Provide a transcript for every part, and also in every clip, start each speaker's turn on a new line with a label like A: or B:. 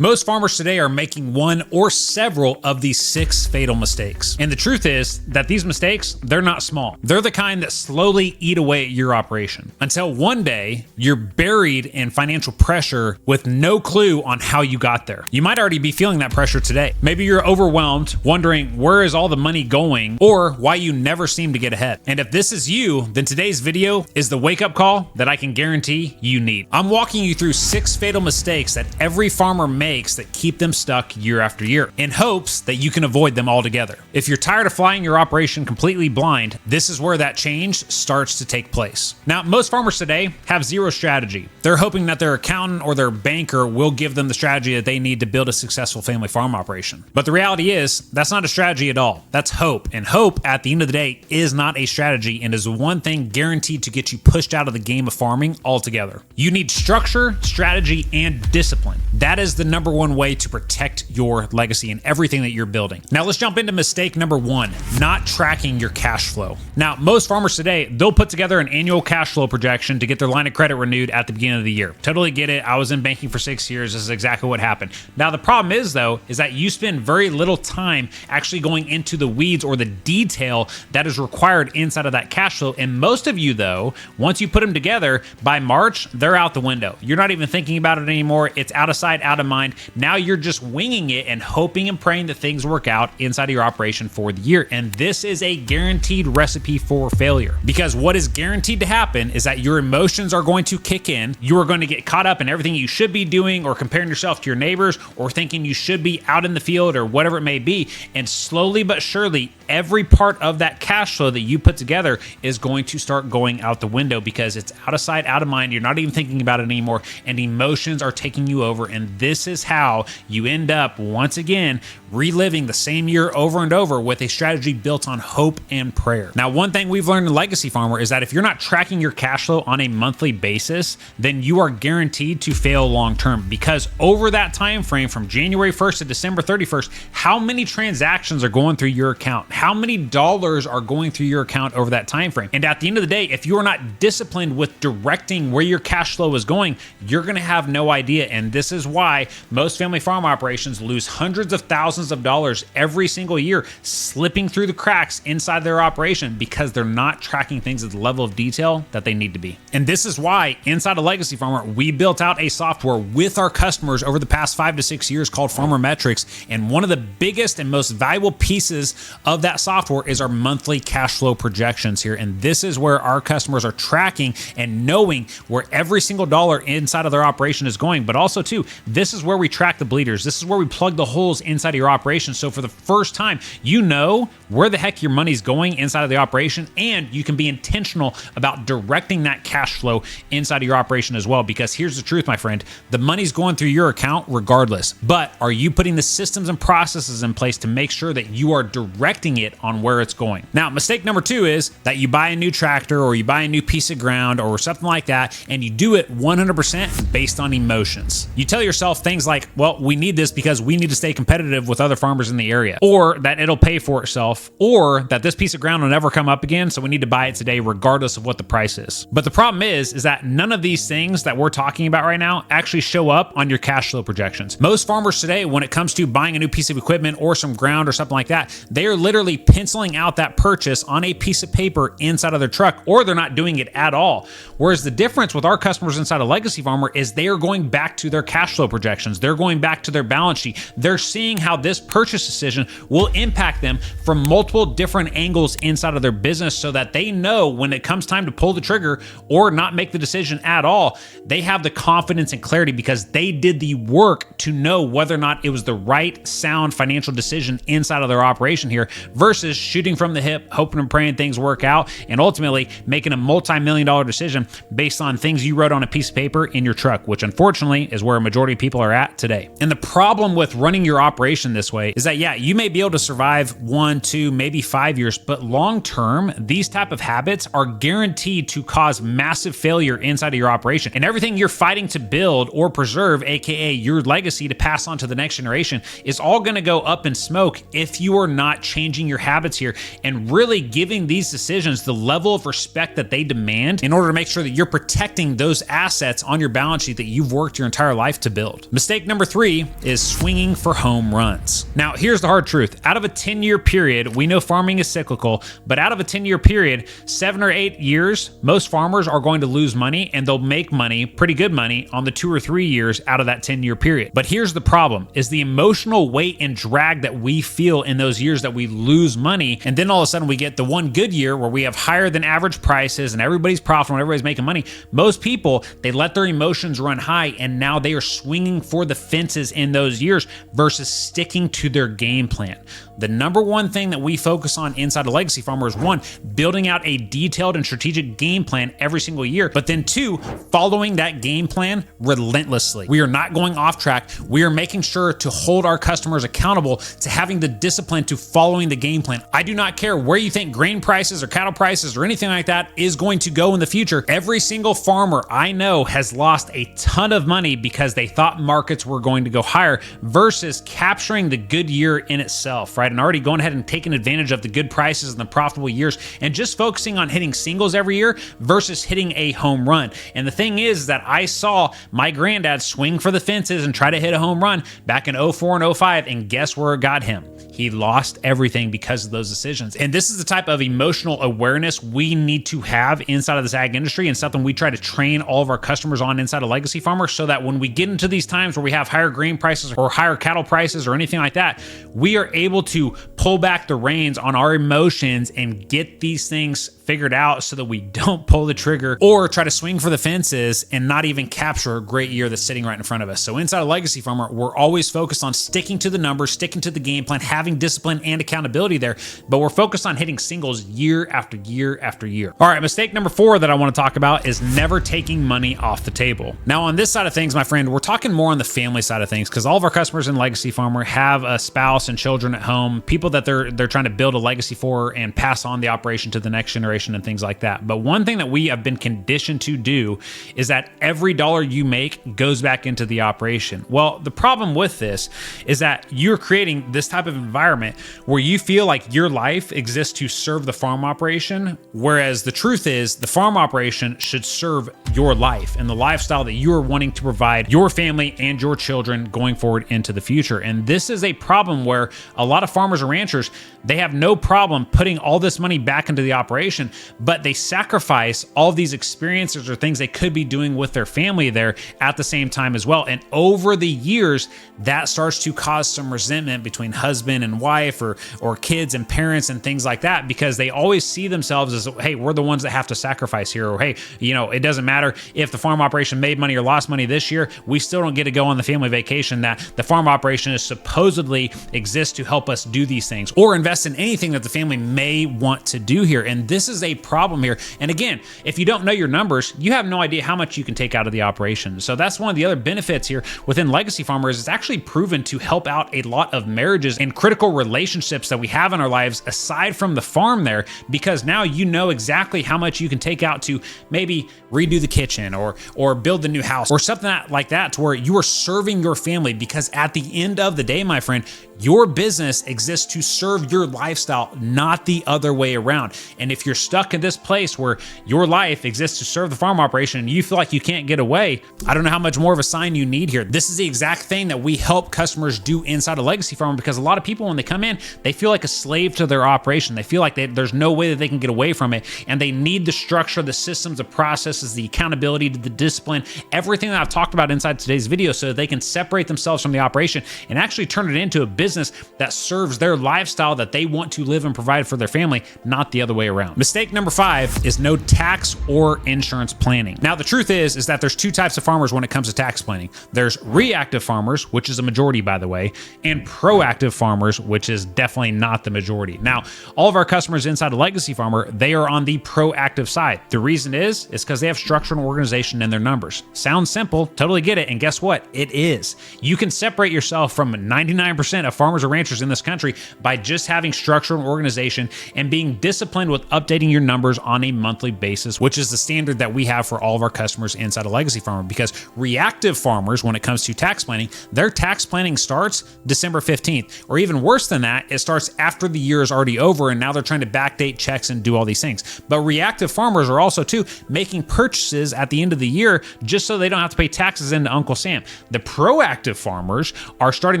A: Most farmers today are making one or several of these 6 fatal mistakes. And the truth is that these mistakes, they're not small. They're the kind that slowly eat away at your operation until one day you're buried in financial pressure with no clue on how you got there. You might already be feeling that pressure today. Maybe you're overwhelmed, wondering where is all the money going or why you never seem to get ahead. And if this is you, then today's video is the wake-up call that I can guarantee you need. I'm walking you through 6 fatal mistakes that every farmer makes that keep them stuck year after year in hopes that you can avoid them altogether. If you're tired of flying your operation completely blind, this is where that change starts to take place. Now, most farmers today have zero strategy. They're hoping that their accountant or their banker will give them the strategy that they need to build a successful family farm operation. But the reality is that's not a strategy at all. That's hope. And hope at the end of the day is not a strategy and is one thing guaranteed to get you pushed out of the game of farming altogether. You need structure, strategy, and discipline. That is the number one way to protect your legacy and everything that you're building. Now let's jump into mistake number 1, not tracking your cash flow. Now, most farmers today, they'll put together an annual cash flow projection to get their line of credit renewed at the beginning of the year. Totally get it. I was in banking for 6 years. This is exactly what happened. Now, the problem is though, is that you spend very little time actually going into the weeds or the detail that is required inside of that cash flow. And most of you though, once you put them together, by March, they're out the window. You're not even thinking about it anymore. It's out of sight, out of mind. Now you're just winging it and hoping and praying that things work out inside of your operation for the year. And this is a guaranteed recipe for failure, because what is guaranteed to happen is that your emotions are going to kick in. You are going to get caught up in everything you should be doing or comparing yourself to your neighbors or thinking you should be out in the field or whatever it may be. And slowly but surely, every part of that cash flow that you put together is going to start going out the window because it's out of sight, out of mind. You're not even thinking about it anymore, and emotions are taking you over. And this is how you end up, once again, reliving the same year over and over with a strategy built on hope and prayer. Now, one thing we've learned in Legacy Farmer is that if you're not tracking your cash flow on a monthly basis, then you are guaranteed to fail long term, because over that time frame from January 1st to December 31st, how many transactions are going through your account? How many dollars are going through your account over that time frame? And at the end of the day, if you are not disciplined with directing where your cash flow is going, you're going to have no idea. And this is why most family farm operations lose hundreds of thousands of dollars every single year, slipping through the cracks inside their operation because they're not tracking things at the level of detail that they need to be. And this is why inside of Legacy Farmer, we built out a software with our customers over the past 5 to 6 years called Farmer Metrics. And one of the biggest and most valuable pieces of that software is our monthly cash flow projections here. And this is where our customers are tracking and knowing where every single dollar inside of their operation is going. But also too, this is where we track the bleeders. This is where we plug the holes inside of your operation. So for the first time, you know where the heck your money's going inside of the operation, and you can be intentional about directing that cash flow inside of your operation as well. Because here's the truth, my friend, the money's going through your account regardless, but are you putting the systems and processes in place to make sure that you are directing it on where it's going? Now, mistake number 2 is that you buy a new tractor or you buy a new piece of ground or something like that, and you do it 100% based on emotions. You tell yourself things like, well, we need this because we need to stay competitive with other farmers in the area, or that it'll pay for itself, or that this piece of ground will never come up again, so we need to buy it today regardless of what the price is. But the problem is that none of these things that we're talking about right now actually show up on your cash flow projections. Most farmers today, when it comes to buying a new piece of equipment or some ground or something like that, they are literally penciling out that purchase on a piece of paper inside of their truck, or they're not doing it at all. Whereas the difference with our customers inside of Legacy Farmer is they are going back to their cash flow projections. They're going back to their balance sheet. They're seeing how this purchase decision will impact them from multiple different angles inside of their business, so that they know when it comes time to pull the trigger or not make the decision at all, they have the confidence and clarity because they did the work to know whether or not it was the right, sound financial decision inside of their operation here, versus shooting from the hip, hoping and praying things work out, and ultimately making a multi-million-dollar decision based on things you wrote on a piece of paper in your truck, which unfortunately is where a majority of people are at today. And the problem with running your operation this way is that, yeah, you may be able to survive 1, 2, to maybe 5 years, but long term, these type of habits are guaranteed to cause massive failure inside of your operation. And everything you're fighting to build or preserve, aka your legacy to pass on to the next generation, is all going to go up in smoke if you are not changing your habits here and really giving these decisions the level of respect that they demand in order to make sure that you're protecting those assets on your balance sheet that you've worked your entire life to build. Mistake number 3 is swinging for home runs. Now, here's the hard truth. Out of a 10-year period, we know farming is cyclical, but out of a 10-year period, 7 or 8 years, most farmers are going to lose money, and they'll make money, pretty good money, on the 2 or 3 years out of that 10-year period. But here's the problem, is the emotional weight and drag that we feel in those years that we lose money, and then all of a sudden we get the one good year where we have higher than average prices and everybody's profitable and everybody's making money. Most people, they let their emotions run high, and now they are swinging for the fences in those years versus sticking to their game plan. The number one thing that we focus on inside a legacy farmer is 1, building out a detailed and strategic game plan every single year, but then 2, following that game plan relentlessly. We are not going off track. We are making sure to hold our customers accountable to having the discipline to following the game plan. I do not care where you think grain prices or cattle prices or anything like that is going to go in the future. Every single farmer I know has lost a ton of money because they thought markets were going to go higher versus capturing the good year in itself, right? And already going ahead and taking advantage of the good prices and the profitable years and just focusing on hitting singles every year versus hitting a home run. And the thing is that I saw my granddad swing for the fences and try to hit a home run back in 04 and 05, and guess where it got him? He lost everything because of those decisions. And this is the type of emotional awareness we need to have inside of this ag industry, and something we try to train all of our customers on inside of Legacy Farmer, so that when we get into these times where we have higher grain prices or higher cattle prices or anything like that, we are able to pull back the reins on our emotions and get these things figured out so that we don't pull the trigger or try to swing for the fences and not even capture a great year that's sitting right in front of us. So inside of Legacy Farmer, we're always focused on sticking to the numbers, sticking to the game plan, having discipline and accountability there, but we're focused on hitting singles year after year after year. All right, mistake number 4 that I want to talk about is never taking money off the table. Now, on this side of things, my friend, we're talking more on the family side of things, because all of our customers in Legacy Farmer have a spouse and children at home, people that they're trying to build a legacy for and pass on the operation to the next generation and things like that. But one thing that we have been conditioned to do is that every dollar you make goes back into the operation. Well, the problem with this is that you're creating this type of environment where you feel like your life exists to serve the farm operation, whereas the truth is the farm operation should serve your life and the lifestyle that you are wanting to provide your family and your children going forward into the future. And this is a problem where a lot of farmers and ranchers, they have no problem putting all this money back into the operation, but they sacrifice all these experiences or things they could be doing with their family there at the same time as well. And over the years, that starts to cause some resentment between husband and wife or kids and parents and things like that, because they always see themselves as, hey, we're the ones that have to sacrifice here. Or, hey, it doesn't matter if the farm operation made money or lost money this year, we still don't get to go on the family vacation that the farm operation is supposedly exists to help us do these things or invest in anything that the family may want to do here. And this is a problem here. And again, if you don't know your numbers, you have no idea how much you can take out of the operation. So that's one of the other benefits here within Legacy Farmers. It's actually proven to help out a lot of marriages and critical relationships that we have in our lives aside from the farm there, because now you know exactly how much you can take out to maybe redo the kitchen or build the new house or something like that, to where you are serving your family. Because at the end of the day, my friend, your business exists to serve your lifestyle, not the other way around. And if you're stuck in this place where your life exists to serve the farm operation and you feel like you can't get away, I don't know how much more of a sign you need here. This is the exact thing that we help customers do inside a Legacy Farm, because a lot of people, when they come in, they feel like a slave to their operation. They feel like there's no way that they can get away from it, and they need the structure, the systems, the processes, the accountability, the discipline, everything that I've talked about inside today's video, so that they can separate themselves from the operation and actually turn it into a business that serves their lifestyle that they want to live and provide for their family, not the other way around. Mistake number 5 is no tax or insurance planning. Now, the truth is that there's 2 types of farmers when it comes to tax planning. There's reactive farmers, which is a majority, by the way, and proactive farmers, which is definitely not the majority. Now, all of our customers inside a Legacy Farmer, they are on the proactive side. The reason is because they have structure and organization in their numbers. Sounds simple, totally get it, and guess what? It is. You can separate yourself from 99% of farmers or ranchers in this country by just having structure and organization and being disciplined with updating your numbers on a monthly basis, which is the standard that we have for all of our customers inside of Legacy Farmer. Because reactive farmers, when it comes to tax planning, their tax planning starts December 15th, or even worse than that, it starts after the year is already over and now they're trying to backdate checks and do all these things. But reactive farmers are also too making purchases at the end of the year just so they don't have to pay taxes into Uncle Sam. The proactive farmers are starting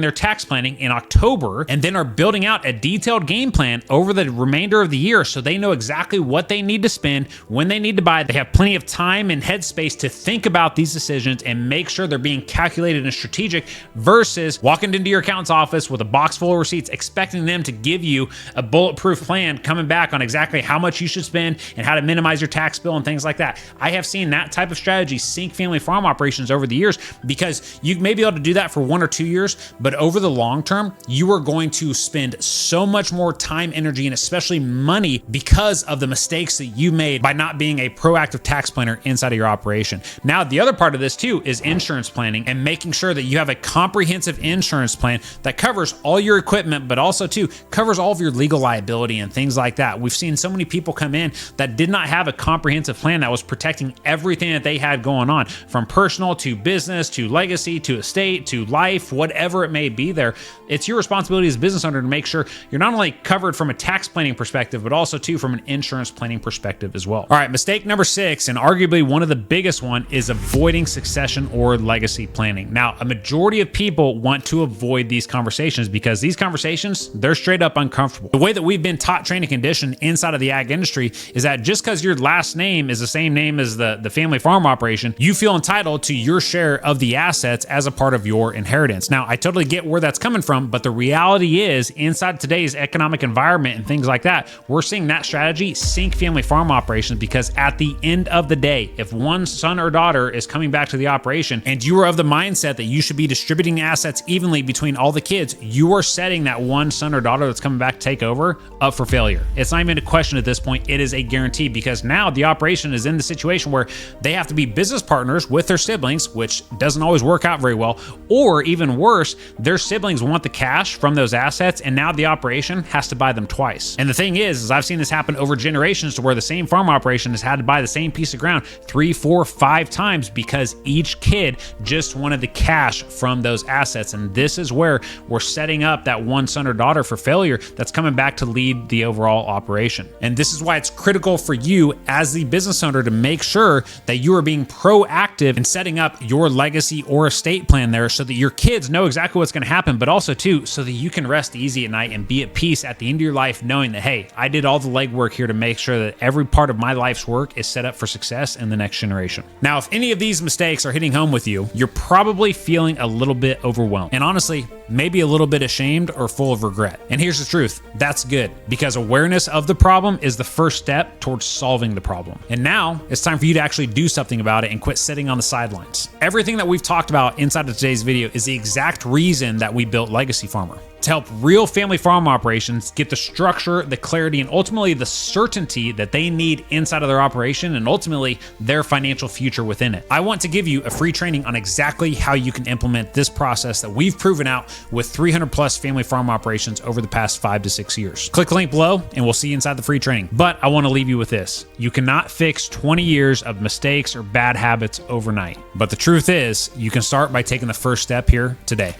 A: their tax planning in October and then are building out a detailed game plan over the remainder of the year so they know exactly what they need to spend, when they need to buy. They have plenty of time and headspace to think about these decisions and make sure they're being calculated and strategic versus walking into your accountant's office with a box full of receipts expecting them to give you a bulletproof plan coming back on exactly how much you should spend and how to minimize your tax bill and things like that. I have seen that type of strategy sink family farm operations over the years because you may be able to do that for 1 or 2 years, but over the long term, you are going to spend so much more time, energy, and especially money because of the mistakes that you made by not being a proactive tax planner inside of your operation. Now, the other part of this too is insurance planning and making sure that you have a comprehensive insurance plan that covers all your equipment, but also too covers all of your legal liability and things like that. We've seen so many people come in that did not have a comprehensive plan that was protecting everything that they had going on, from personal to business to legacy to estate to life, whatever it may be there. It's your responsibility as a business owner to make sure you're not only covered from a tax planning perspective, but also too from an insurance planning perspective as well. All right, mistake number 6, and arguably one of the biggest one, is avoiding succession or legacy planning. Now, a majority of people want to avoid these conversations because these conversations, they're straight up uncomfortable. The way that we've been taught, trained, and conditioned inside of the ag industry is that just because your last name is the same name as the family farm operation, you feel entitled to your share of the assets as a part of your inheritance. Now, I totally get where that's coming from, but the reality is inside today's economic environment and things like that, we're seeing that strategy sink family farm operations because at the end of the day, if one son or daughter is coming back to the operation and you are of the mindset that you should be distributing assets evenly between all the kids, you are setting that one son or daughter that's coming back to take over up for failure. It's not even a question at this point. It is a guarantee because now the operation is in the situation where they have to be business partners with their siblings, which doesn't always work out very well, or even worse, their siblings want the cash from those assets and now the operation has to buy them twice. And the thing is I've seen this happen over generations to where the same farm operation has had to buy the same piece of ground 3, 4, 5 times because each kid just wanted the cash from those assets. And this is where we're setting up that one son or daughter for failure that's coming back to lead the overall operation. And this is why it's critical for you as the business owner to make sure that you are being proactive in setting up your legacy or estate plan there so that your kids know exactly what's going to happen, but also too so that you can rest easy at night and be at peace at the end of your life knowing that, hey, I did all the legwork here to make sure that every part of my life's work is set up for success in the next generation. Now, if any of these mistakes are hitting home with you, you're probably feeling a little bit overwhelmed and honestly, maybe a little bit ashamed or full of regret. And here's the truth, that's good because awareness of the problem is the first step towards solving the problem. And now it's time for you to actually do something about it and quit sitting on the sidelines. Everything that we've talked about inside of today's video is the exact reason that we built Legacy Farmer. To help real family farm operations get the structure, the clarity, and ultimately the certainty that they need inside of their operation and ultimately their financial future within it. I want to give you a free training on exactly how you can implement this process that we've proven out with 300 plus family farm operations over the past 5 to 6 years. Click the link below and we'll see you inside the free training. But I want to leave you with this. You cannot fix 20 years of mistakes or bad habits overnight. But the truth is, you can start by taking the first step here today.